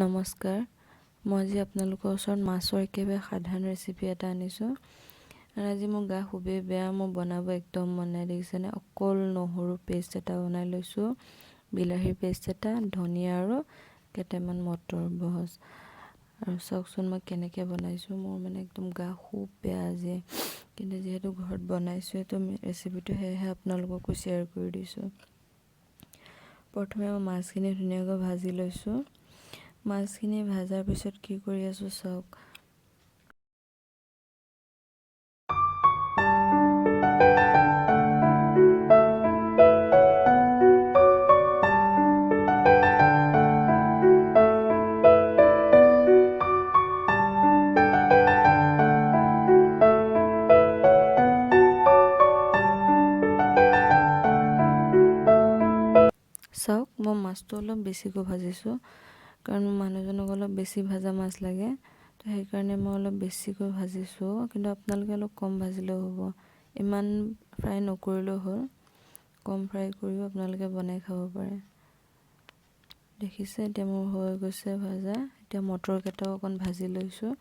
নমস্কাৰ, মই আজি আপোনালোকৰ ওচৰত মাছৰ একেবাৰে সাধাৰণ ৰেচিপি এটা আনিছোঁ। আৰু আজি মোৰ গা খুবেই বেয়া, মই বনাব একদম মন নাই। দেখিছেনে, অকল নহৰু পেষ্ট এটা বনাই লৈছোঁ, বিলাহীৰ পেষ্ট এটা, ধনিয়া আৰু কেইটামান মটৰ বহজ। আৰু চাওকচোন মই কেনেকৈ বনাইছোঁ। মোৰ মানে একদম গা খুব বেয়া আজি, কিন্তু যিহেতু ঘৰত বনাইছোঁ এইটো ৰেচিপিটো, সেয়েহে আপোনালোককো শ্বেয়াৰ কৰি দিছোঁ। প্ৰথমে মই মাছখিনি ধুনীয়াকৈ ভাজি লৈছোঁ। মাছখিনি ভাজাৰ পিছত কি কৰি আছোঁ চাওক। মই মাছটো অলপ বেছিকৈ ভাজিছোঁ, কাৰণ মোৰ মানুহজনক অলপ বেছি ভাজা মাছ লাগে, তো সেইকাৰণে মই অলপ বেছিকৈ ভাজিছোঁ। কিন্তু আপোনালোকে অলপ কম ভাজিলেও হ'ব, ইমান ফ্ৰাই নকৰিলেও হ'ল। কম ফ্ৰাই কৰিও আপোনালোকে বনাই খাব পাৰে। দেখিছে, এতিয়া মোৰ হৈ গৈছে ভাজা। এতিয়া মটৰকেইটাও অকণ ভাজি লৈছোঁ,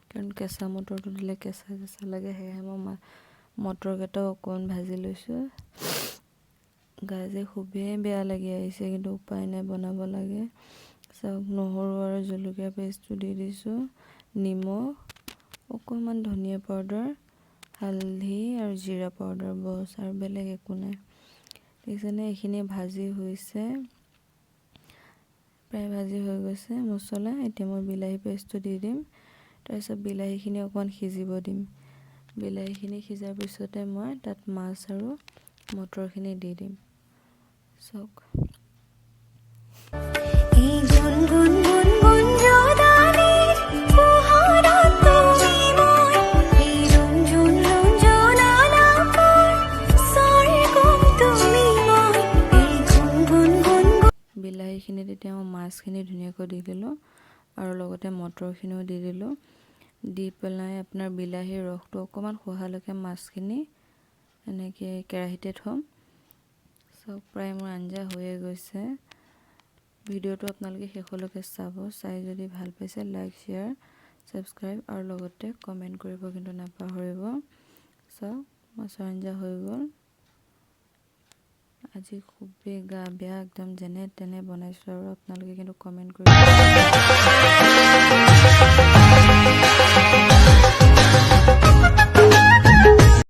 কাৰণ কেঁচা মটৰটো দিলে কেঁচা কেঁচা লাগে, সেয়েহে মই মটৰকেইটাও অকণ ভাজি লৈছোঁ। গা যে খুবেই বেয়া লাগি আহিছে, কিন্তু উপায় নাই, বনাব লাগে। চাওক, নহৰু আৰু জলকীয়া পেষ্টটো দি দিছোঁ, নিমখ অকণমান, ধনিয়া পাউডাৰ, হালধি আৰু জিৰা পাউডাৰ, বছ, আৰু বেলেগ একো নাই। দেখিছেনে, এইখিনি ভাজি হৈছে, প্ৰায় ভাজি হৈ গৈছে মছলা। এতিয়া মই বিলাহী পেষ্টটো দি দিম, তাৰপিছত বিলাহীখিনি অকণমান সিজিব দিম। বিলাহীখিনি সিজাৰ পিছতে মই তাত মাছ আৰু মটৰখিনি দি দিম। চাওক, বিলাহীখিনি তেতিয়া মই মাছখিনি ধুনীয়াকৈ দি দিলোঁ, আৰু লগতে মটৰখিনিও দি দিলোঁ। দি পেলাই আপোনাৰ বিলাহীৰ ৰসটো অকণমান খোহালৈকে মাছখিনি এনেকৈ কেৰাহীতে থ'ম। চব প্ৰায় মোৰ আঞ্জা হৈয়ে গৈছে। ভিডিঅ'টো আপোনালোকে শেষলৈকে চাব, চাই যদি ভাল পাইছে লাইক, শ্বেয়াৰ, ছাবস্ক্ৰাইব আৰু লগতে কমেণ্ট কৰিব কিন্তু নাপাহৰিব। চাওক, মাছৰ আঞ্জা হৈ গ'ল। আজি খুবেই গা বেয়া, একদম যেনে তেনে বনাইছোঁ, আৰু আপোনালোকে কিন্তু কমেণ্ট কৰিব।